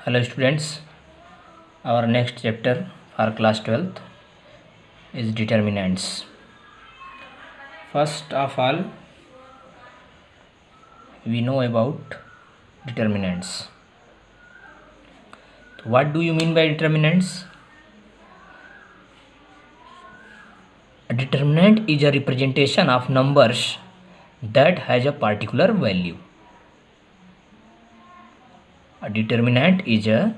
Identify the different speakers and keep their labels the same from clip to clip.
Speaker 1: Hello students, our next chapter for class 12th is determinants. First of all, we know about determinants. So what do you mean by determinants? A determinant is a representation of numbers that has a particular value. A determinant is a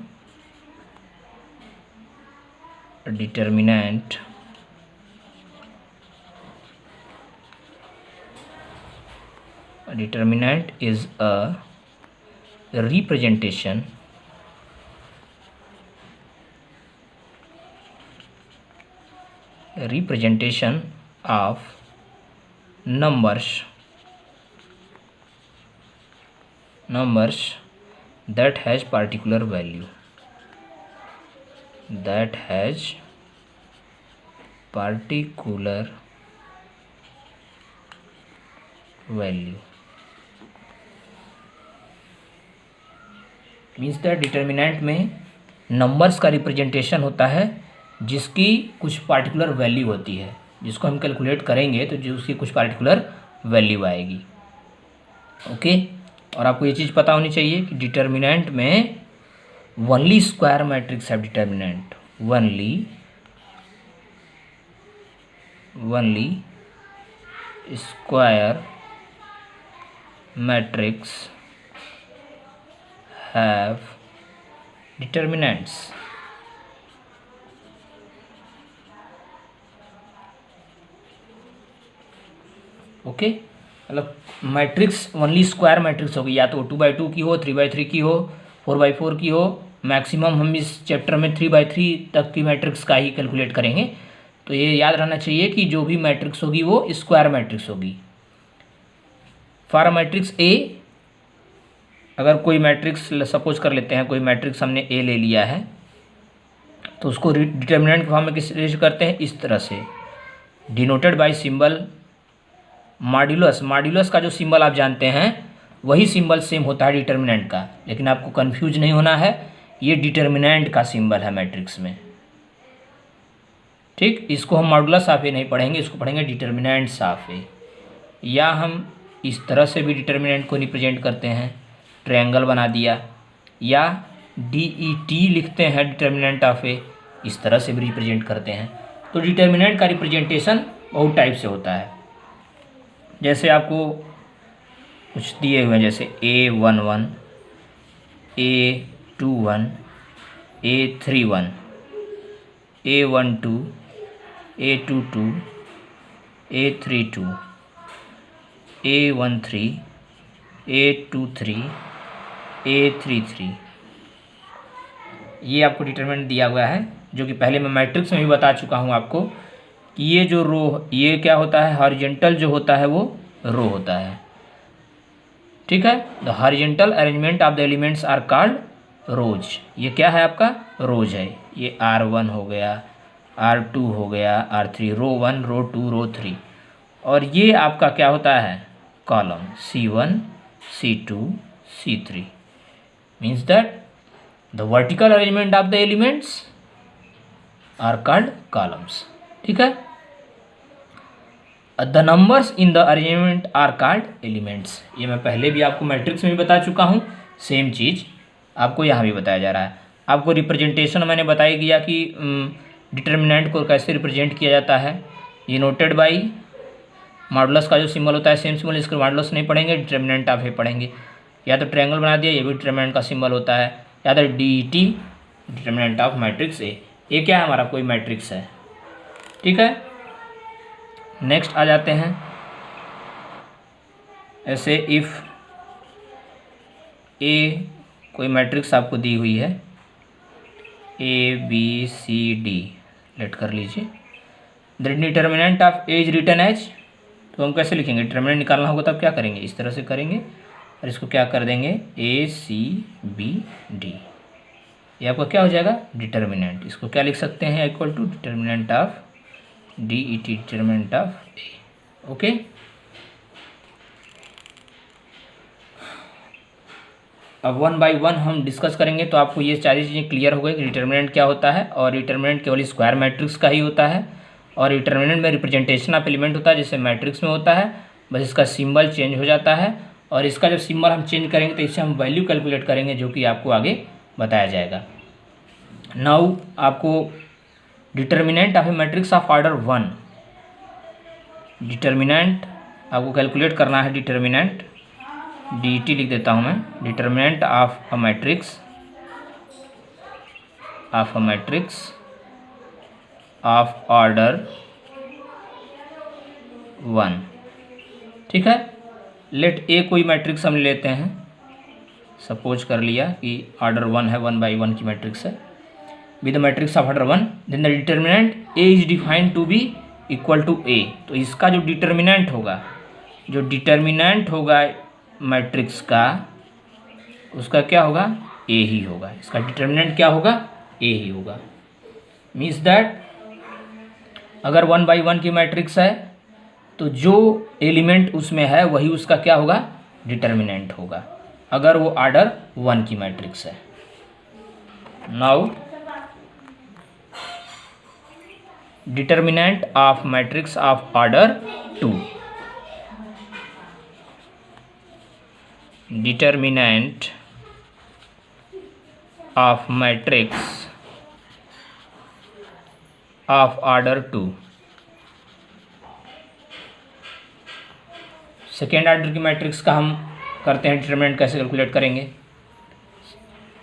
Speaker 1: determinant is a representation of numbers that has particular value, means the determinant में numbers का representation होता है जिसकी कुछ particular value होती है, जिसको हम कैलकुलेट करेंगे तो जो उसकी कुछ पार्टिकुलर वैल्यू आएगी। ओके, और आपको ये चीज़ पता होनी चाहिए कि डिटर्मिनेंट में ओनली स्क्वायर मैट्रिक्स है। Determinant only square matrix have determinants. Okay, मतलब मैट्रिक्स ओनली स्क्वायर मैट्रिक्स होगी, या तो 2x2 की हो, 3x3 की हो, 4x4 की हो। मैक्सिमम हम इस चैप्टर में 3x3 तक की मैट्रिक्स का ही कैलकुलेट करेंगे। तो ये याद रहना चाहिए कि जो भी मैट्रिक्स होगी वो स्क्वायर मैट्रिक्स होगी। फॉर मैट्रिक्स ए, अगर कोई मैट्रिक्स सपोज कर लेते हैं, कोई मैट्रिक्स हमने ए ले लिया है तो उसको डिटर्मिनेंट के फॉर्म में किस तरह से करते हैं, इस तरह से, denoted by symbol modulus. Modulus का जो सिंबल आप जानते हैं वही सिंबल सेम होता है डिटर्मिनेंट का, लेकिन आपको कंफ्यूज नहीं होना है, ये डिटर्मिनेंट का सिंबल है मैट्रिक्स में। ठीक, इसको हम मॉड्यूलस ऑफ ए नहीं पढ़ेंगे, इसको पढ़ेंगे डिटर्मिनेंट्स ऑफ ए। या हम इस तरह से भी डिटर्मिनेंट को रिप्रेजेंट करते हैं, ट्रायंगल बना दिया, या DET लिखते हैं डिटर्मिनेंट ऑफ ए, इस तरह से भी रिप्रेजेंट करते हैं। तो डिटर्मिनेंट का रिप्रेजेंटेशन बहुत टाइप से होता है। जैसे आपको कुछ दिए हुए हैं, जैसे A11, A21, A31, A12, A22, A32, A13, A23, A33, ये आपको डिटरमिनेंट दिया हुआ है, जो कि पहले मैं मैट्रिक्स में भी बता चुका हूँ आपको कि ये जो रो, ये क्या होता है, हॉरिजॉन्टल जो होता है वो रो होता है। ठीक है, the horizontal arrangement of the elements are called rows. ये क्या है, आपका रोज है। ये R1 हो गया, R2 हो गया, R3, रो 1, रो 2, रो 3। और ये आपका क्या होता है, column C1, C2, C3। Means that the vertical arrangement of the elements are called columns. ठीक है, the numbers in the arrangement are called elements. ये मैं पहले भी आपको मैट्रिक्स में भी बता चुका हूँ, सेम चीज़ आपको यहाँ भी बताया जा रहा है। आपको रिप्रेजेंटेशन मैंने बताया गया कि डिटर्मिनेंट को कैसे रिप्रेजेंट किया जाता है। ये नोटेड बाई मॉडुलस का जो सिंबल होता है सेम सिंबल, इसको मॉडुलस नहीं पढ़ेंगे, डिटर्मिनेंट ऑफ ए पढ़ेंगे। या तो ट्रायंगल बना दिया, ये भी डिटर्मिनेंट का सिंबल होता है। या तो DET determinant of matrix A. ये क्या है, हमारा कोई मैट्रिक्स है। ठीक है, नेक्स्ट आ जाते हैं। ऐसे इफ़ ए, कोई मैट्रिक्स आपको दी हुई है ABCD, लेट कर लीजिए। The determinant of A is written as, तो हम कैसे लिखेंगे, डिटर्मिनेंट निकालना होगा तब क्या करेंगे, इस तरह से करेंगे और इसको क्या कर देंगे ACBD। ये आपका क्या हो जाएगा, डिटर्मिनेंट। इसको क्या लिख सकते हैं, equal to determinant of DET, determinant of A. Okay, अब वन बाय वन हम डिस्कस करेंगे तो आपको ये सारी चीज़ें क्लियर हो गई कि डिटर्मिनेंट क्या होता है, और डिटर्मिनेंट केवल स्क्वायर मैट्रिक्स का ही होता है, और डिटर्मिनेंट में रिप्रेजेंटेशन ऑफ एलिमेंट होता है जैसे मैट्रिक्स में होता है, बस इसका सिंबल चेंज हो जाता है, और इसका जब सिंबल हम चेंज करेंगे तो इससे हम वैल्यू कैलकुलेट करेंगे जो कि आपको आगे बताया जाएगा। नाउ आपको determinant of A matrix of order 1, determinant आपको कैलकुलेट करना है। डिटर्मिनेंट dt लिख देता हूँ मैं, determinant of a matrix of order 1। ठीक है, लेट ए कोई मैट्रिक्स हम लेते हैं, सपोज कर लिया कि ऑर्डर 1 है, 1 बाई 1 की मैट्रिक्स है, with the matrix of order 1, then the determinant A is defined to be equal to A. तो इसका जो डिटर्मिनेंट होगा मैट्रिक्स का, उसका क्या होगा, ए ही होगा। इसका डिटर्मिनेंट क्या होगा, ए ही होगा। मीन्स दैट अगर 1 बाई 1 की मैट्रिक्स है तो जो एलिमेंट उसमें है वही उसका क्या होगा, डिटर्मिनेंट होगा, अगर वो ऑर्डर 1 की मैट्रिक्स है। Now determinant of matrix of order 2, determinant of matrix of order 2, second order की मैट्रिक्स का हम करते हैं डिटर्मिनेंट कैसे कैलकुलेट करेंगे।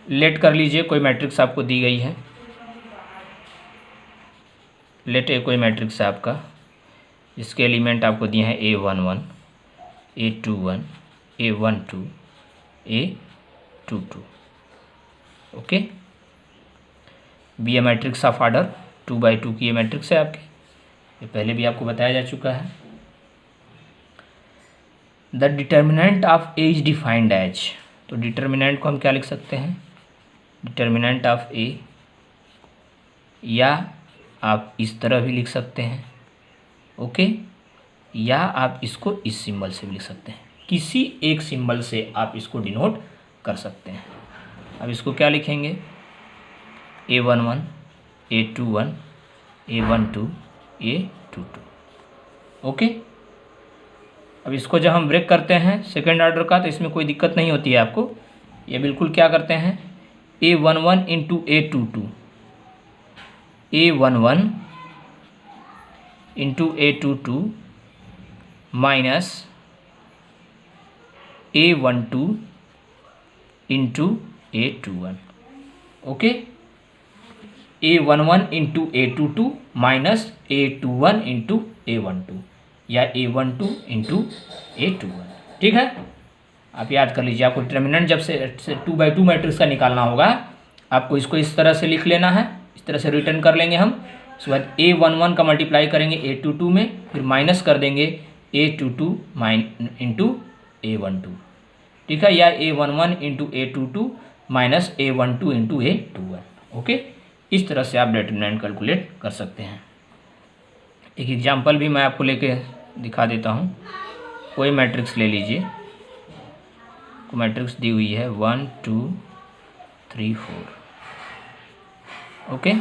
Speaker 1: लेट कर लीजिए कोई मैट्रिक्स आपको दी गई है, लेट ए कोई मैट्रिक्स है आपका, इसके एलिमेंट आपको दिए हैं A11, A21, A12, A22। Okay, be a matrix of order 2 by 2 की ये मैट्रिक्स है आपकी, ये पहले भी आपको बताया जा चुका है। The determinant of A is defined as, तो डिटर्मिनेंट को हम क्या लिख सकते हैं, डिटर्मिनेंट ऑफ ए, या आप इस तरह भी लिख सकते हैं, ओके, या आप इसको इस सिंबल से भी लिख सकते हैं, किसी एक सिंबल से आप इसको डिनोट कर सकते हैं। अब इसको क्या लिखेंगे, A11, A21, A12, A22। Okay, अब इसको जब हम ब्रेक करते हैं सेकेंड ऑर्डर का तो इसमें कोई दिक्कत नहीं होती है आपको, ये बिल्कुल क्या करते हैं, A11 into A22, A11 into A22 minus A12 into A21। Okay, A11 into A22 minus A21 into A12, या A12 इंटू A21। ठीक है, आप याद कर लीजिए, आपको डिटर्मिनेंट जब से 2 बाई 2 मैट्रिक्स का निकालना होगा, आपको इसको इस तरह से लिख लेना है, इस तरह से रिटर्न कर लेंगे हम। उसके बाद A11 का मल्टीप्लाई करेंगे A22 में, फिर माइनस कर देंगे A22 इंटू A12। ठीक है, या A11 into A22 minus A12 into A21। Okay, इस तरह से आप डिटर्मिनेंट कैलकुलेट कर सकते हैं। एक एग्जांपल भी मैं आपको लेके दिखा देता हूँ। कोई मैट्रिक्स ले लीजिए, को मैट्रिक्स दी हुई है 1 2 3 4। ओके,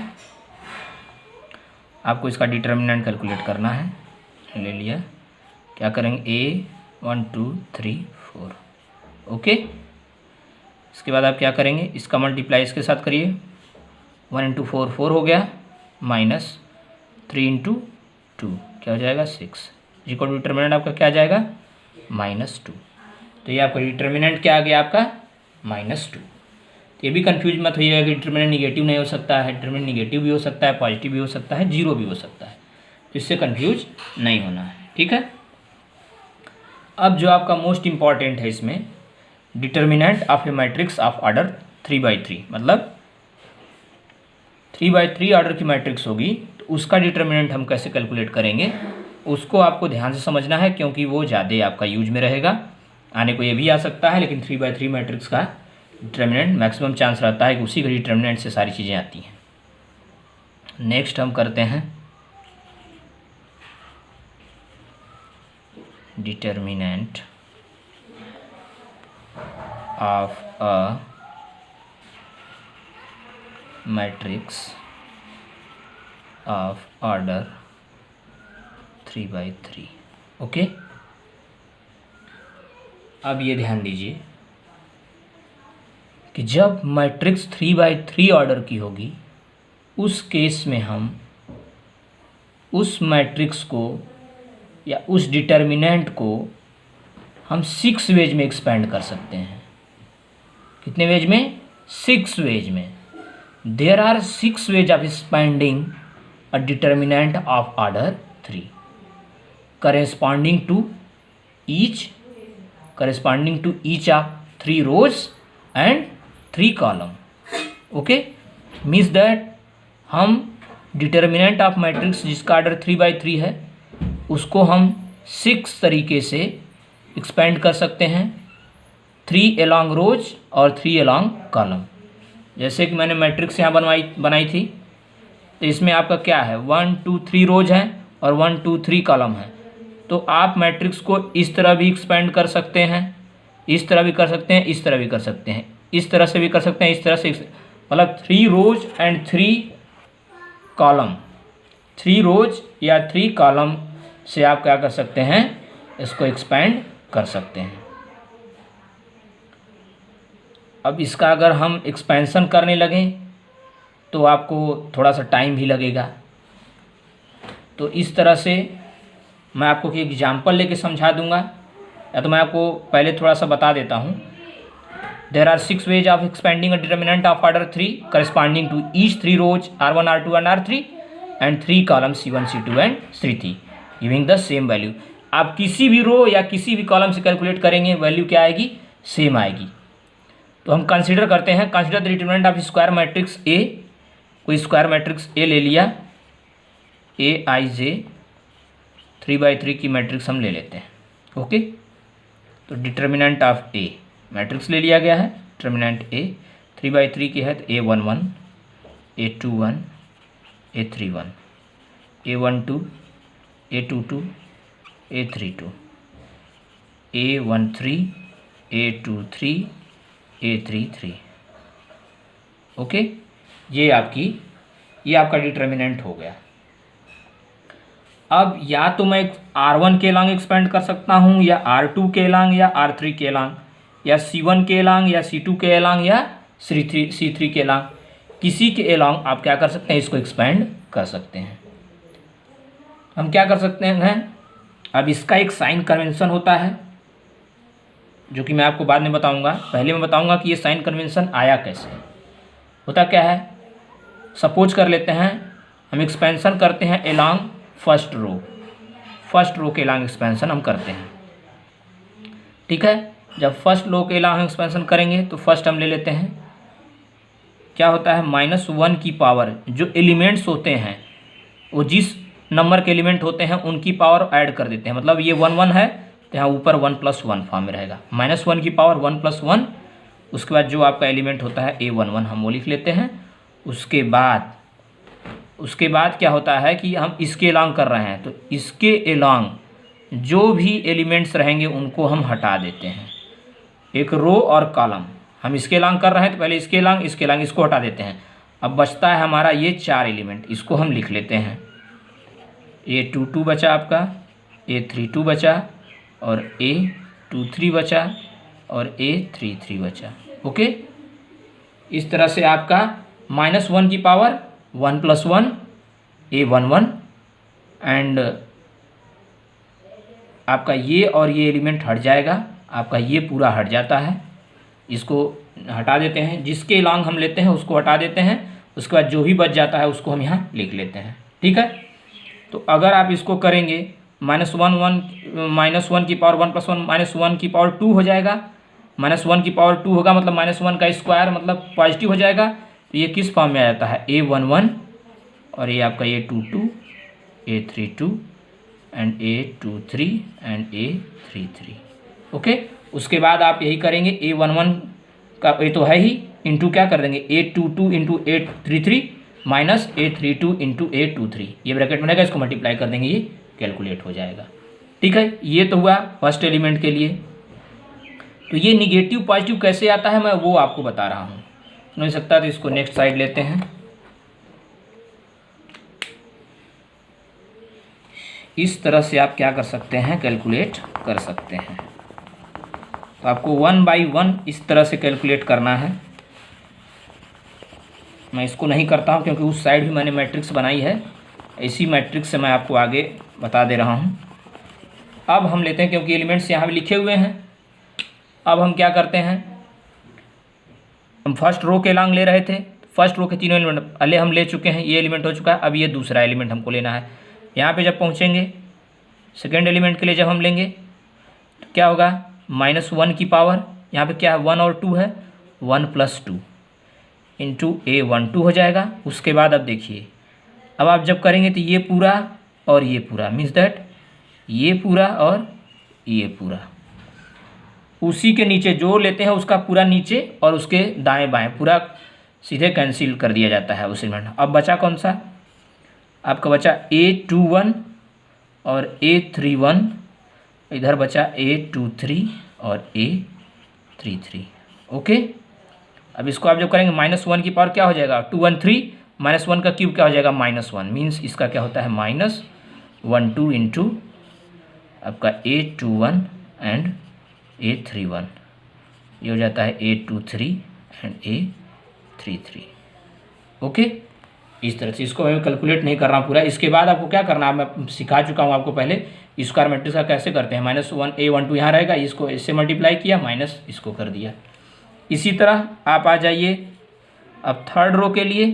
Speaker 1: आपको इसका डिटर्मिनेंट कैलकुलेट करना है, ले लिया, क्या करेंगे, A1 2 3 4। ओके, इसके बाद आप क्या करेंगे, इसका मल्टीप्लाई इसके साथ करिए, 1 इंटू 4 4 हो गया, माइनस 3 इंटू 2 क्या हो जाएगा 6, इक्वल टू डिटर्मिनेंट आपका क्या आ जाएगा, -2। तो ये आपका डिटर्मिनेंट क्या आ गया आपका, -2। तो ये भी कंफ्यूज मत होइएगा कि डिटर्मिनेंट निगेटिव नहीं हो सकता है, डिटर्मिनेंट निगेटिव भी हो सकता है, पॉजिटिव भी हो सकता है, जीरो भी हो सकता है, तो इससे कंफ्यूज नहीं होना है। ठीक है, अब जो आपका मोस्ट इम्पॉर्टेंट है इसमें, determinant of A matrix of order 3 by 3, मतलब 3 बाई 3 ऑर्डर की मैट्रिक्स होगी तो उसका डिटर्मिनेंट हम कैसे कैलकुलेट करेंगे, उसको आपको ध्यान से समझना है, क्योंकि वो ज़्यादा आपका यूज में रहेगा। आने को ये भी आ सकता है, लेकिन 3 बाई 3 मैट्रिक्स का डिटर्मिनेंट मैक्सिमम चांस रहता है कि उसी के डिटर्मिनेंट से सारी चीज़ें आती हैं। नेक्स्ट हम करते हैं determinant of a matrix of order 3/3। Okay, अब ये ध्यान दीजिए कि जब मैट्रिक्स 3/3 ऑर्डर की होगी उस केस में हम उस मैट्रिक्स को या उस डिटर्मिनेंट को हम 6 वेज में एक्सपेंड कर सकते हैं। कितने वेज में? 6 वेज में। There are 6 ways of expanding a determinant of order 3 corresponding to each of 3 rows and 3 column। Okay, means that हम डिटर्मिनेंट ऑफ मैट्रिक्स जिसका ऑर्डर 3/3 है उसको हम 6 तरीके से एक्सपेंड कर सकते हैं, 3 along रोज और 3 along कॉलम। जैसे कि मैंने मैट्रिक्स यहाँ बनाई थी, तो इसमें आपका क्या है, 1 2 3 रोज हैं और 1 2 3 कॉलम है। तो आप मैट्रिक्स को इस तरह भी एक्सपेंड कर सकते हैं, इस तरह भी कर सकते हैं, इस तरह भी कर सकते हैं, इस तरह से भी कर सकते हैं, इस तरह से, मतलब 3 रोज एंड 3 कॉलम, 3 रोज या 3 कॉलम से आप क्या कर सकते हैं, इसको एक्सपेंड कर सकते हैं। अब इसका अगर हम एक्सपेंशन करने लगें तो आपको थोड़ा सा टाइम भी लगेगा। तो इस तरह से मैं आपको एक एग्जाम्पल लेके समझा दूंगा, या तो मैं आपको पहले थोड़ा सा बता देता हूँ। There are 6 ways of expanding a determinant of order 3 corresponding to each 3 rows R1 R2 and R3 and 3 column C1 C2 and C3 giving the same value. आप किसी भी रो या किसी भी कॉलम से कैलकुलेट करेंगे, वैल्यू क्या आएगी, सेम आएगी। तो हम कंसीडर करते हैं, consider the determinant of square matrix A. कोई स्क्वायर मैट्रिक्स ए ले लिया, AIJ 3/3 की मैट्रिक्स हम ले लेते हैं। ओके, तो डिटर्मिनेंट ऑफ ए मैट्रिक्स ले लिया गया है, डिटर्मिनेंट ए 3/3 की है, तो A11 A21 A31 A12 A22 A32 A13 A23 A33। Okay, ये आपका डिटर्मिनेंट हो गया। अब या तो मैं R1 के लॉन्ग एक्सपेंड कर सकता हूँ, या R2 के लॉन्ग, या R3 के लॉन्ग, या C1 के लॉन्ग, या C2 के लॉन्ग, या C3 के लॉन्ग, किसी के लॉन्ग आप क्या कर सकते हैं, इसको एक्सपेंड कर सकते हैं। हम क्या कर सकते हैं, अब इसका एक साइन कन्वेंशन होता है जो कि मैं आपको बाद में बताऊंगा। पहले मैं बताऊंगा कि ये साइन कन्वेंशन आया कैसे। होता क्या है, सपोज कर लेते हैं हम एक्सपेंशन करते हैं एलॉन्ग फर्स्ट रो के एलॉन्ग एक्सपेंशन हम करते हैं। ठीक है, जब फर्स्ट रो के एलॉन्ग एक्सपेंशन करेंगे तो फर्स्ट हम ले लेते हैं, क्या होता है, -1 की पावर, जो एलिमेंट्स होते हैं वो जिस नंबर के एलिमेंट होते हैं उनकी पावर ऐड कर देते हैं। मतलब ये 1 1 है तो यहाँ ऊपर 1 + 1 फॉर्म में रहेगा, -1 की पावर 1 + 1। उसके बाद जो आपका एलिमेंट होता है A11 हम वो लिख लेते हैं। उसके बाद क्या होता है कि हम इसके एलॉन्ग कर रहे हैं, तो इसके एलॉन्ग जो भी एलिमेंट्स रहेंगे उनको हम हटा देते हैं। एक रो और कॉलम, हम इसके एलॉन्ग कर रहे हैं तो पहले इसके एलॉन्ग इसको हटा देते हैं। अब बचता है हमारा ये 4 एलिमेंट, इसको हम लिख लेते हैं। A22 बचा आपका, A32 बचा, और A23 बचा, और A33 बचा। ओके, इस तरह से आपका -1 की पावर 1 + 1 A11 एंड आपका ये और ये एलिमेंट हट जाएगा, आपका ये पूरा हट जाता है, इसको हटा देते हैं। जिसके लॉन्ग हम लेते हैं उसको हटा देते हैं, उसके बाद जो भी बच जाता है उसको हम यहाँ लिख लेते हैं। ठीक है, तो अगर आप इसको करेंगे -1 की पावर 1 + 1 -1 की पावर 2 हो जाएगा। -1 की पावर 2 होगा मतलब -1 का स्क्वायर मतलब पॉजिटिव हो जाएगा। तो ये किस फॉर्म में आ जाता है, A11 और ये आपका A22 A32 and A23 and A33। Okay, उसके बाद आप यही करेंगे, A11 का ये तो है ही, इंटू क्या कर देंगे, A22 × A33 minus A32 × A23, ये ब्रैकेट बनेगा, इसको मल्टीप्लाई कर देंगे, ये कैलकुलेट हो जाएगा। ठीक है, ये तो हुआ फर्स्ट एलिमेंट के लिए। तो ये निगेटिव पॉजिटिव कैसे आता है मैं वो आपको बता रहा हूँ। नहीं सकता तो इसको नेक्स्ट साइड लेते हैं। इस तरह से आप क्या कर सकते हैं, कैलकुलेट कर सकते हैं। तो आपको 1 बाई 1 इस तरह से कैलकुलेट करना है। मैं इसको नहीं करता हूँ क्योंकि उस साइड भी मैंने मैट्रिक्स बनाई है, इसी मैट्रिक्स से मैं आपको आगे बता दे रहा हूँ। अब हम लेते हैं, क्योंकि एलिमेंट्स यहाँ भी लिखे हुए हैं। अब हम क्या करते हैं, हम फर्स्ट रो के लॉन्ग ले रहे थे, फर्स्ट रो के तीनों एलिमेंट पहले हम ले चुके हैं, ये एलिमेंट हो चुका है। अब ये दूसरा एलिमेंट हमको लेना है। यहाँ पे जब पहुँचेंगे सेकेंड एलिमेंट के लिए जब हम लेंगे तो क्या होगा, -1 की पावर, यहाँ पे क्या है 1 और 2 है, 1 + 2 इंटू A12 हो जाएगा। उसके बाद अब देखिए, अब आप जब करेंगे तो ये पूरा और ये पूरा, मीन्स दैट ये पूरा और ये पूरा, उसी के नीचे जो लेते हैं उसका पूरा नीचे और उसके दाएं बाएं पूरा सीधे कैंसिल कर दिया जाता है उस एलिमेंट। अब बचा कौन सा, आपका बचा A21 और A31, इधर बचा A23 और A33। ओके, अब इसको आप जब करेंगे -1 की पावर क्या हो जाएगा 213, -1 का क्यूब क्या हो जाएगा -1, मीन्स इसका क्या होता है -12 इंटू आपका A21 एंड A31, ये हो जाता है A23 एंड A33। ओके, इस तरह से इसको मैं कैलकुलेट नहीं कर रहा हूँ पूरा। इसके बाद आपको क्या करना है, मैं सिखा चुका हूँ आपको पहले, स्क्वायर मैट्रिक्स का कैसे करते हैं। -1 A12 यहाँ रहेगा, इसको इससे मल्टीप्लाई किया, माइनस इसको कर दिया। इसी तरह आप आ जाइए अब थर्ड रो के लिए।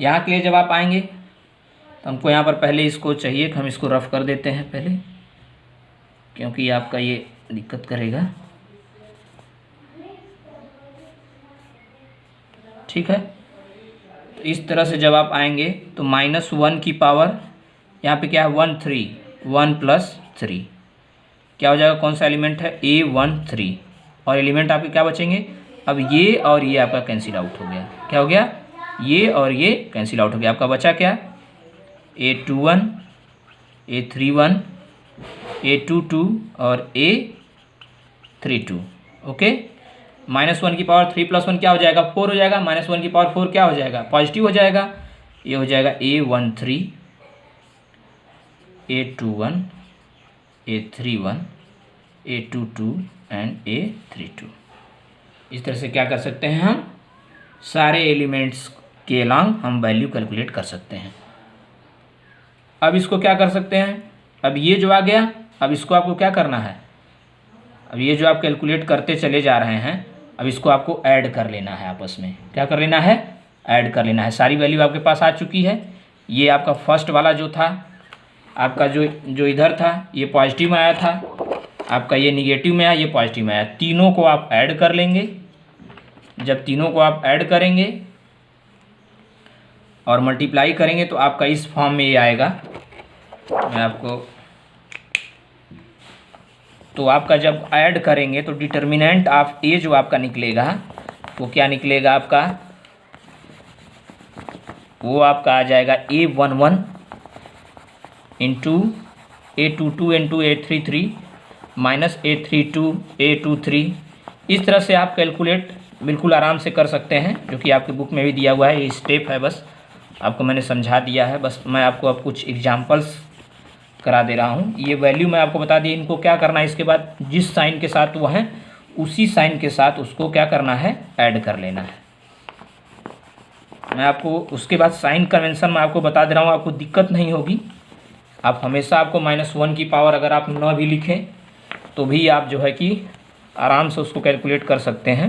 Speaker 1: यहाँ के लिए जब आप आएंगे तो हमको यहाँ पर पहले इसको चाहिए कि हम इसको रफ कर देते हैं पहले, क्योंकि आपका ये दिक्कत करेगा। ठीक है, तो इस तरह से जब आप आएंगे तो -1 की पावर यहाँ पे क्या है 13, 1 + 3 क्या हो जाएगा, कौन सा एलिमेंट है A13, और एलिमेंट आपके क्या बचेंगे, अब ये और ये आपका कैंसिल आउट हो गया। क्या हो गया, ये और ये कैंसिल आउट हो गया। आपका बचा क्या, A21, A31, A22 और A32। ओके, -1 की पावर 3 + 1 क्या हो जाएगा 4 हो जाएगा, -1 की पावर 4 क्या हो जाएगा पॉजिटिव हो जाएगा। ये हो जाएगा A13, A21, A31, A22 and A32। इस तरह से क्या कर सकते हैं, हम सारे एलिमेंट्स के अलॉन्ग हम वैल्यू कैलकुलेट कर सकते हैं। अब इसको क्या कर सकते हैं, अब ये जो आ गया, अब इसको आपको क्या करना है, अब ये जो आप कैलकुलेट करते चले जा रहे हैं, अब इसको आपको ऐड कर लेना है आपस में। क्या कर लेना है, ऐड कर लेना है। सारी वैल्यू आपके पास आ चुकी है। ये आपका फर्स्ट वाला जो था, आपका जो इधर था ये पॉजिटिव में आया था, आपका ये निगेटिव में आया, ये पॉजिटिव में आया। तीनों को आप ऐड कर लेंगे। जब तीनों को आप ऐड करेंगे और मल्टीप्लाई करेंगे तो आपका इस फॉर्म में ये आएगा। मैं आपको, तो आपका जब ऐड करेंगे तो डिटर्मिनेंट ऑफ ए जो आपका निकलेगा वो क्या निकलेगा, आपका वो आपका आ जाएगा A11 into A22 into A33 minus A32 A23। इस तरह से आप कैलकुलेट बिल्कुल आराम से कर सकते हैं, जो कि आपके बुक में भी दिया हुआ है। ये स्टेप है, बस आपको मैंने समझा दिया है। बस मैं आपको अब कुछ एग्जांपल्स करा दे रहा हूँ। ये वैल्यू मैं आपको बता दी, इनको क्या करना है, इसके बाद जिस साइन के साथ वो हैं उसी साइन के साथ उसको क्या करना है, ऐड कर लेना है। मैं आपको उसके बाद साइन कन्वेंशन मैं आपको बता दे रहा हूँ, आपको दिक्कत नहीं होगी। आप हमेशा आपको -1 की पावर अगर आप न भी लिखें तो भी आप जो है कि आराम से उसको कैलकुलेट कर सकते हैं।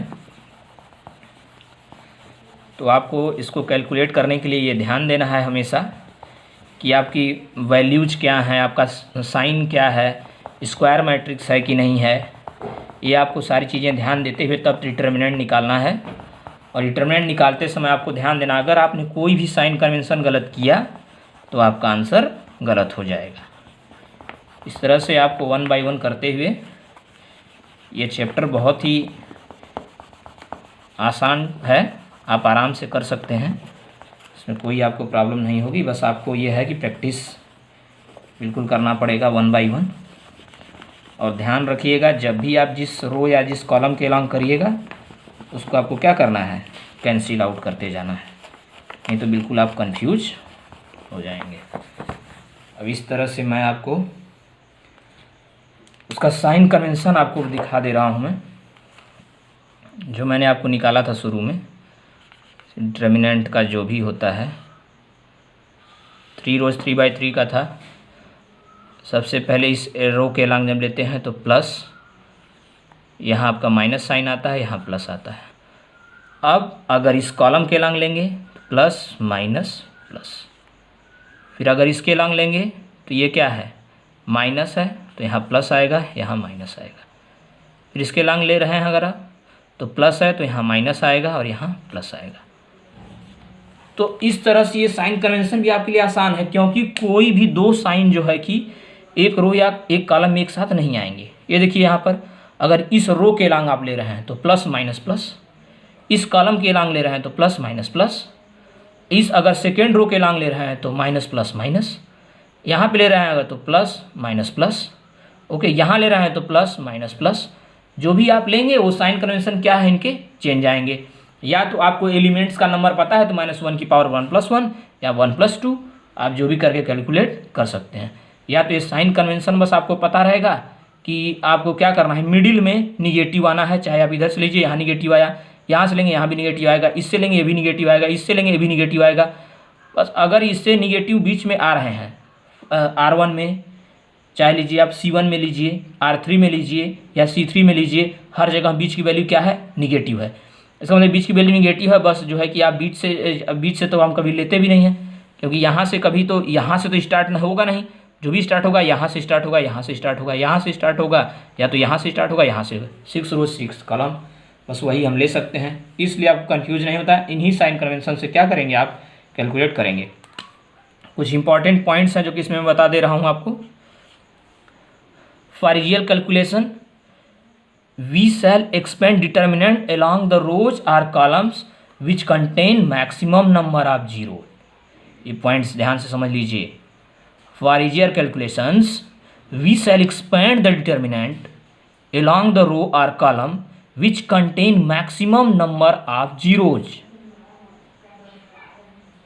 Speaker 1: तो आपको इसको कैलकुलेट करने के लिए ये ध्यान देना है हमेशा कि आपकी वैल्यूज क्या हैं, आपका साइन क्या है, स्क्वायर मैट्रिक्स है कि नहीं है। ये आपको सारी चीज़ें ध्यान देते हुए तब डिटर्मिनेंट निकालना है। और डिटर्मिनेंट निकालते समय आपको ध्यान देना, अगर आपने कोई भी साइन कन्वेंशन गलत किया तो आपका आंसर गलत हो जाएगा। इस तरह से आपको 1 बाय 1 करते हुए ये चैप्टर बहुत ही आसान है, आप आराम से कर सकते हैं, इसमें कोई आपको प्रॉब्लम नहीं होगी। बस आपको ये है कि प्रैक्टिस बिल्कुल करना पड़ेगा 1 बाय 1। और ध्यान रखिएगा जब भी आप जिस रो या जिस कॉलम के अलॉन्ग करिएगा उसको आपको क्या करना है, कैंसिल आउट करते जाना है, नहीं तो बिल्कुल आप कंफ्यूज हो जाएंगे। अब इस तरह से मैं आपको उसका साइन कन्वेंशन आपको दिखा दे रहा हूँ मैं, जो मैंने आपको निकाला था शुरू में। डिटर्मिनेंट का जो भी होता है 3 रोज 3/3 का था। सबसे पहले इस रो के अलॉन्ग जब लेते हैं तो प्लस, यहाँ आपका माइनस साइन आता है, यहाँ प्लस आता है। अब अगर इस कॉलम के अलॉन्ग लेंगे तो प्लस माइनस प्लस, फिर अगर इसके अलॉन्ग लेंगे तो ये क्या है, माइनस है, तो यहाँ प्लस आएगा, यहाँ माइनस आएगा। फिर इसके अलॉन्ग ले रहे हैं अगर आप तो प्लस है तो यहाँ माइनस आएगा और यहाँ प्लस आएगा। तो इस तरह से ये साइन कन्वेंशन भी आपके लिए आसान है, क्योंकि कोई भी दो साइन जो है कि एक रो या एक कॉलम में एक साथ नहीं आएंगे। ये देखिए यहाँ पर अगर इस रो के अलॉन्ग आप ले रहे हैं तो प्लस माइनस प्लस, इस कॉलम के अलॉन्ग ले रहे हैं तो प्लस माइनस प्लस, इस अगर सेकेंड रो के अलॉन्ग ले रहे हैं तो माइनस प्लस माइनस, यहाँ पे ले रहे हैं अगर तो प्लस माइनस प्लस, ओके, यहाँ ले रहे हैं तो प्लस माइनस प्लस। जो भी आप लेंगे वो साइन कन्वेंशन क्या है, इनके चेंज आएंगे। या तो आपको एलिमेंट्स का नंबर पता है तो -1 की पावर 1 + 1 या 1 + 2, आप जो भी करके कैलकुलेट कर सकते हैं। या तो ये साइन कन्वेंशन बस आपको पता रहेगा कि आपको क्या करना है, मिडिल में निगेटिव आना है। चाहे आप इधर से लीजिए, यहाँ निगेटिव आया, यहाँ से लेंगे यहाँ भी निगेटिव आएगा, इससे लेंगे ये भी निगेटिव आएगा, इससे लेंगे ये भी निगेटिव आएगा। बस अगर इससे निगेटिव बीच में आ रहे हैं R1 में, चाहे लीजिए आप C1 में लीजिए, R3 में लीजिए या C3 में लीजिए, हर जगह बीच की वैल्यू क्या है, निगेटिव है। इसका मतलब बीच की वैल्यू निगेटिव है। बस जो है कि आप बीच से तो हम कभी लेते भी नहीं हैं, क्योंकि यहाँ से कभी तो यहाँ से तो स्टार्ट होगा नहीं, जो भी स्टार्ट होगा यहाँ से स्टार्ट होगा, यहाँ से स्टार्ट होगा, यहाँ से स्टार्ट होगा, या तो यहाँ से स्टार्ट होगा, यहाँ से 6 रोज 6 कॉलम, बस वही हम ले सकते हैं। इसलिए आपको कन्फ्यूज नहीं होता। इन्हीं साइन कन्वेंशन से क्या करेंगे, आप कैलकुलेट करेंगे। कुछ इंपॉर्टेंट पॉइंट्स हैं जो कि इसमें मैं बता दे रहा हूँ आपको। For real calculation we shall expand determinant along the rows or columns which contain maximum number of zero। ये पॉइंट्स ध्यान से समझ लीजिए। For easier calculations we shall expand the determinant along the row or column which contain maximum number of zeros,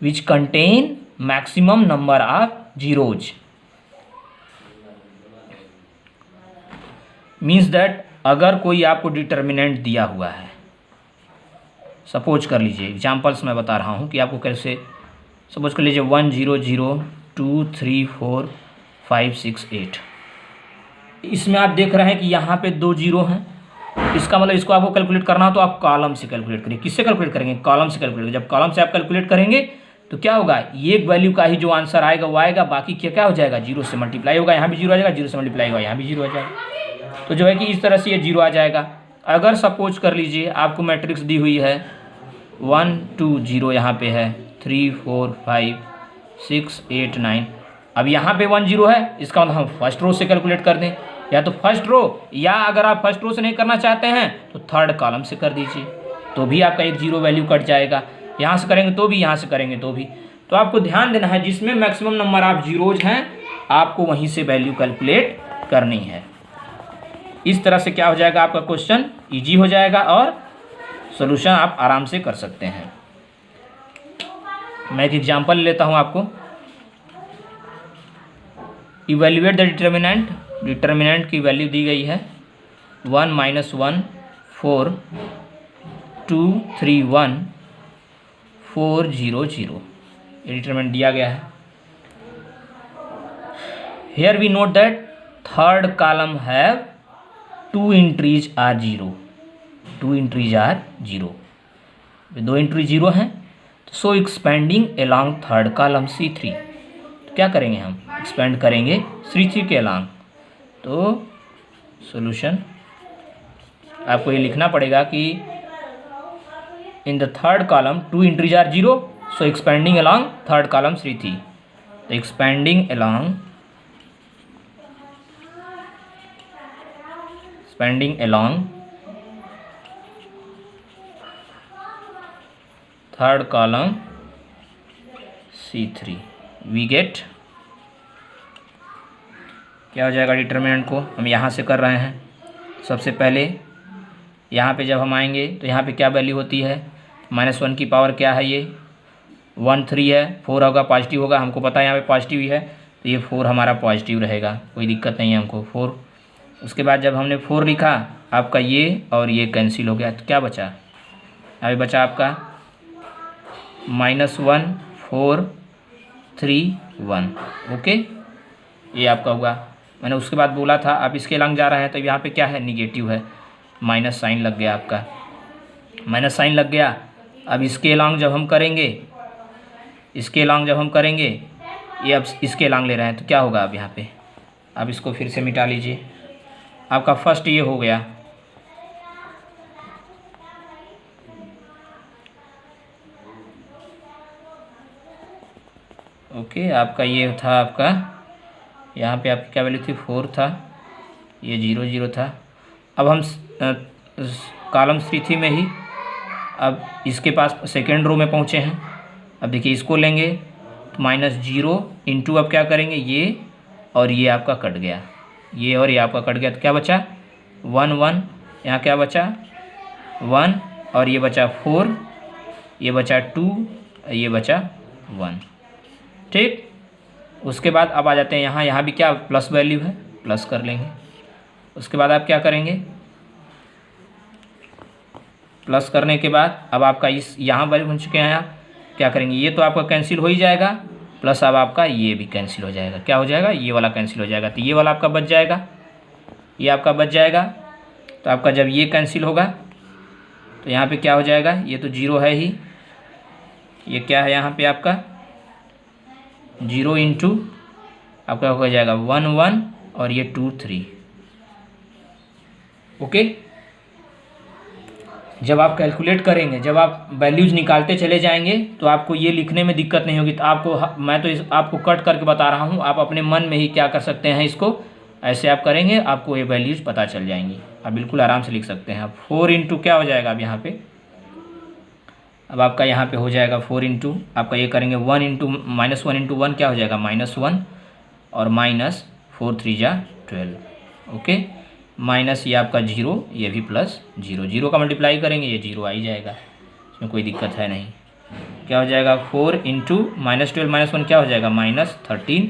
Speaker 1: which contain maximum number of zeros, means that अगर कोई आपको determinant दिया हुआ है, सपोज कर लीजिए, एग्जांपल्स मैं बता रहा हूँ कि आपको कैसे, सपोज कर लीजिए 1 0 0 2 3 4 5 6 8। इसमें आप देख रहे हैं कि यहाँ पे 2 जीरो हैं। इसका मतलब इसको आपको कैलकुलेट करना हो तो आप कॉलम से कैलकुलेट करिए। किससे कैलकुलेट करेंगे, कॉलम से कैलकुलेट। जब कॉलम से आप कैलकुलेट करेंगे तो क्या होगा, ये वैल्यू का ही जो आंसर आएगा वो आएगा, बाकी क्या हो जाएगा, जीरो से मल्टीप्लाई होगा, यहाँ भी जीरो आ जाएगा, जीरो से मल्टीप्लाई होगा, यहाँ भी जीरो आ जाएगा। तो जो है कि इस तरह से ये जीरो आ जाएगा। अगर सपोज कर लीजिए आपको मैट्रिक्स दी हुई है 1 2 0, यहाँ पे है 3 4 5 6 8 9। अब यहाँ पे 1 0 है, इसका मतलब हम फर्स्ट रो से कैलकुलेट कर दें, या तो फर्स्ट रो, या अगर आप फर्स्ट रो से नहीं करना चाहते हैं तो थर्ड कॉलम से कर दीजिए, तो भी आपका एक जीरो वैल्यू कट जाएगा। यहाँ से करेंगे तो भी, यहाँ से करेंगे तो भी। तो आपको ध्यान देना है जिसमें मैक्सिमम नंबर ऑफ जीरोज हैं आपको वहीं से वैल्यू कैलकुलेट करनी है। इस तरह से क्या हो जाएगा, आपका क्वेश्चन इजी हो जाएगा और सॉल्यूशन आप आराम से कर सकते हैं। मैं एक एग्जांपल लेता हूं आपको। इवैल्यूएट द डिटर्मिनेंट, डिटर्मिनेंट की वैल्यू दी गई है 1 - 1 4 2 3 1 4 0 0। ये डिटर्मिनेंट दिया गया है। Here we note that third column have 2 entries are 0, 2 entries are 0, 2 entry 0 हैं। तो so expanding along third column C3, तो क्या करेंगे, हम एक्सपेंड करेंगे C3 के अलोंग। तो सॉल्यूशन आपको ये लिखना पड़ेगा कि in the third column 2 entries are 0, so expanding along third column C3। तो expanding along third column C3 we get क्या हो जाएगा डिटर्मिनेंट को हम यहाँ से कर रहे हैं। सबसे पहले यहाँ पे जब हम आएंगे तो यहाँ पे क्या वैल्यू होती है, -1 की पावर क्या है, ये 1 3 है, 4 होगा पॉजिटिव होगा, हमको पता है यहाँ पे पॉजिटिव ही है तो ये 4 हमारा पॉजिटिव रहेगा, कोई दिक्कत नहीं है हमको 4। उसके बाद जब हमने 4 लिखा आपका ये और ये कैंसिल हो गया तो क्या बचा, अभी बचा आपका -1 4 3 1। ओके, ये आपका हुआ। मैंने उसके बाद बोला था आप इसके लंग जा रहे हैं तो यहाँ पे क्या है, निगेटिव है, माइनस साइन लग गया आपका, माइनस साइन लग गया। अब इसके लॉन्ग जब हम करेंगे, इसके लॉन्ग जब हम करेंगे, ये अब इसके लॉन्ग ले रहे हैं तो क्या होगा अब यहाँ पे, अब इसको फिर से मिटा लीजिए, आपका फर्स्ट ये हो गया। ओके, आपका ये था, आपका यहाँ पे आपकी क्या वैल्यू थी, 4 था, ये 0 0 था। अब हम कॉलम 3 में ही अब इसके पास सेकेंड रो में पहुँचे हैं। अब देखिए इसको लेंगे तो -0 इंटू अब क्या करेंगे, ये और ये आपका कट गया, ये और ये आपका कट गया तो क्या बचा 1 1, यहाँ क्या बचा 1 और ये बचा 4, ये बचा 2, ये बचा 1। ठीक, उसके बाद अब आ जाते हैं यहाँ, यहाँ भी क्या प्लस वैल्यू है, प्लस कर लेंगे। उसके बाद आप क्या करेंगे, प्लस करने के बाद अब आपका इस यहाँ वैल्यू बन चुके हैं, आप क्या करेंगे, ये तो आपका कैंसिल हो ही जाएगा, प्लस अब आपका ये भी कैंसिल हो जाएगा, क्या हो जाएगा, ये वाला कैंसिल हो जाएगा तो ये वाला आपका बच जाएगा, ये आपका बच जाएगा। तो आपका जब ये कैंसिल होगा तो यहाँ पे क्या हो जाएगा, ये तो 0 है ही, ये क्या है यहाँ पे आपका 0 इंटू आपका हो जाएगा 1 1 और ये 2 3। ओके, जब आप कैलकुलेट करेंगे, जब आप वैल्यूज निकालते चले जाएंगे तो आपको ये लिखने में दिक्कत नहीं होगी। तो आपको मैं तो आपको कट करके बता रहा हूँ, आप अपने मन में ही क्या कर सकते हैं, इसको ऐसे आप करेंगे आपको ये वैल्यूज पता चल जाएंगी, आप बिल्कुल आराम से लिख सकते हैं। आप 4 इंटू क्या हो जाएगा अब यहाँ पे, अब आपका यहाँ पे हो जाएगा 4 इंटू आपका ये करेंगे 1 इंटू -1 इंटू 1 क्या हो जाएगा -1 और -4 3 जा 12। ओके, माइनस ये आपका 0, ये भी प्लस 0, 0 का मल्टीप्लाई करेंगे ये 0 आ ही जाएगा, इसमें कोई दिक्कत है नहीं। क्या हो जाएगा 4 इंटू -12 -1 क्या हो जाएगा -13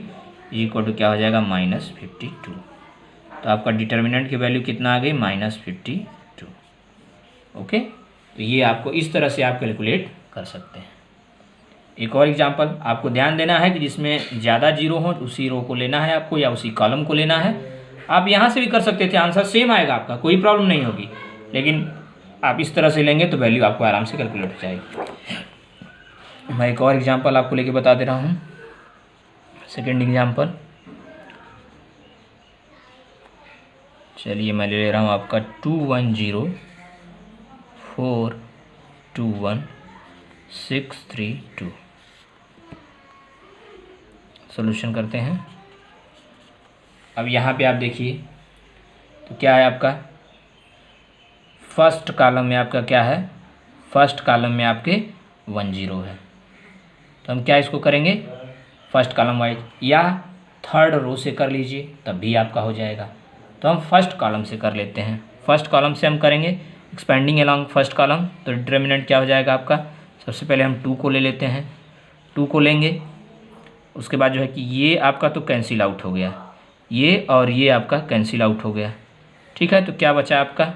Speaker 1: इक्वल टू क्या हो जाएगा -52। तो आपका डिटर्मिनेंट की वैल्यू कितना आ गई, -52। ओके, तो ये आपको इस तरह से आप कैलकुलेट कर सकते हैं। एक और एग्जांपल आपको ध्यान देना है कि जिसमें ज़्यादा 0 हो उसी रो को लेना है आपको या उसी कॉलम को लेना है। आप यहाँ से भी कर सकते थे, आंसर सेम आएगा आपका, कोई प्रॉब्लम नहीं होगी, लेकिन आप इस तरह से लेंगे तो वैल्यू आपको आराम से कैलकुलेट हो जाएगी। मैं एक और एग्जांपल आपको लेके बता दे रहा हूँ, सेकेंड एग्जांपल। चलिए मैं ले रहा हूँ आपका 2 1 0 4 2 1 6 3 2। सॉल्यूशन करते हैं। अब यहाँ पे आप देखिए तो क्या है आपका फर्स्ट कॉलम में आपका क्या है, फर्स्ट कॉलम में आपके 1 0 है, तो हम क्या इसको करेंगे फर्स्ट कॉलम वाइज या थर्ड रो से कर लीजिए तब भी आपका हो जाएगा। तो हम फर्स्ट कॉलम से कर लेते हैं, फर्स्ट कॉलम से हम करेंगे एक्सपेंडिंग अलोंग फर्स्ट कॉलम। तो डिटर्मिनेंट क्या हो जाएगा आपका, सबसे पहले हम 2 को ले लेते हैं, 2 को लेंगे, उसके बाद जो है कि ये आपका तो कैंसिल आउट हो गया, ये और ये आपका कैंसिल आउट हो गया। ठीक है, तो क्या बचा आपका,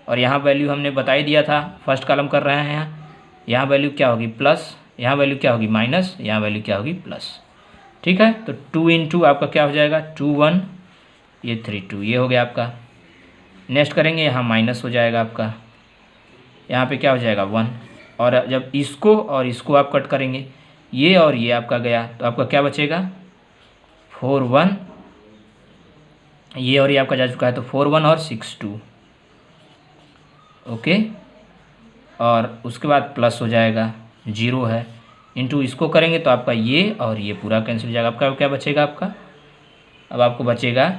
Speaker 1: और यहाँ वैल्यू हमने बता ही दिया था, फर्स्ट कॉलम कर रहे हैं, यहाँ वैल्यू क्या होगी प्लस, यहाँ वैल्यू क्या होगी माइनस, यहाँ वैल्यू क्या होगी प्लस। ठीक है, तो 2 इंटू आपका क्या हो जाएगा 2 1 ये 3 2, ये हो गया आपका। नेक्स्ट करेंगे यहाँ माइनस हो जाएगा आपका, यहाँ पे क्या हो जाएगा 1, और जब इसको और इसको आप कट करेंगे ये और ये आपका गया तो आपका क्या बचेगा 4 1, ये और ये आपका जा चुका है तो 4 1 और 6 2। ओके, और उसके बाद प्लस हो जाएगा 0 है, इंटू इसको करेंगे तो आपका ये और ये पूरा कैंसिल हो जाएगा। आपका क्या बचेगा आपका, अब आपको बचेगा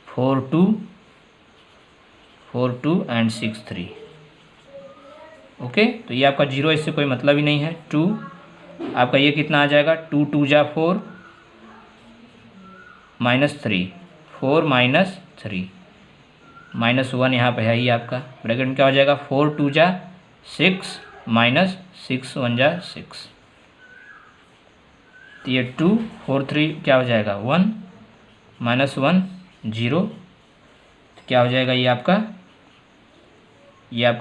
Speaker 1: 4 2 एंड 6 3। ओके, तो ये आपका 0 इससे कोई मतलब ही नहीं है। 2 आपका ये कितना आ जाएगा 2 2 जा 4 -3, 4 - 3, -1 यहाँ पे है ही आपका। ब्रैकेट में क्या हो जाएगा, 4 2 जा 6 -6 1 जा 6, तो ये 2 4 3 क्या हो जाएगा 1 -1 0, क्या हो जाएगा ये आपका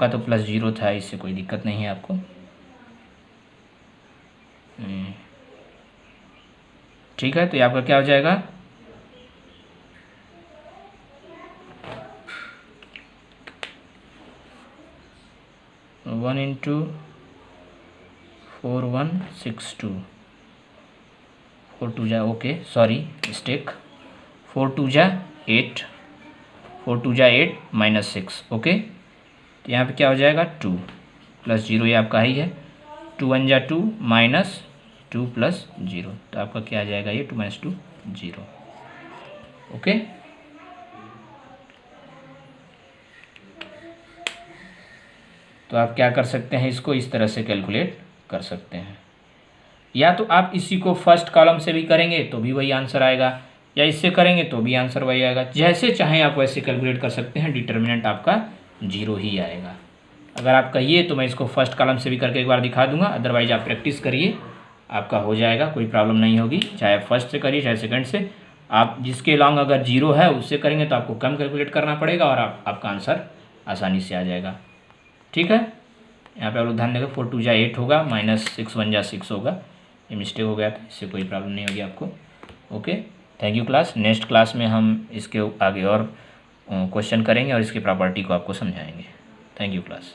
Speaker 1: तो +0 था, इससे कोई दिक्कत नहीं है आपको। ठीक है, तो ये आपका क्या हो जाएगा 1 × 4 1 6 2, 4 2 जा, ओके सॉरी मिस्टेक, 4 2 जा 8, 4 2 जा 8 -6, ओके। तो यहाँ पे क्या हो जाएगा 2 +0, ये आपका ही है। 2 1 जा 2 -2 +0, तो आपका क्या आ जाएगा ये 2 - 2 0, ओके। तो आप क्या कर सकते हैं, इसको इस तरह से कैलकुलेट कर सकते हैं, या तो आप इसी को फर्स्ट कॉलम से भी करेंगे तो भी वही आंसर आएगा, या इससे करेंगे तो भी आंसर वही आएगा। जैसे चाहें आप वैसे कैलकुलेट कर सकते हैं, डिटर्मिनेंट आपका 0 ही आएगा। अगर आप कहिए तो मैं इसको फर्स्ट कॉलम से भी करके एक बार दिखा दूंगा, अदरवाइज आप प्रैक्टिस करिए, आपका हो जाएगा, कोई प्रॉब्लम नहीं होगी। चाहे आप फर्स्ट से करिए चाहे सेकंड से, आप जिसके लॉन्ग अगर 0 है उससे करेंगे तो आपको कम कैलकुलेट करना पड़ेगा और आपका आंसर आसानी से आ जाएगा। ठीक है, यहाँ पे आप लोग ध्यान देगा 4 2 जा 8 होगा, -6 1 जा 6 होगा, ये मिस्टेक हो गया था, इससे कोई प्रॉब्लम नहीं होगी आपको। Okay, thank you class. Next class में हम इसके आगे और क्वेश्चन करेंगे और इसकी प्रॉपर्टी को आपको समझाएंगे। Thank you class.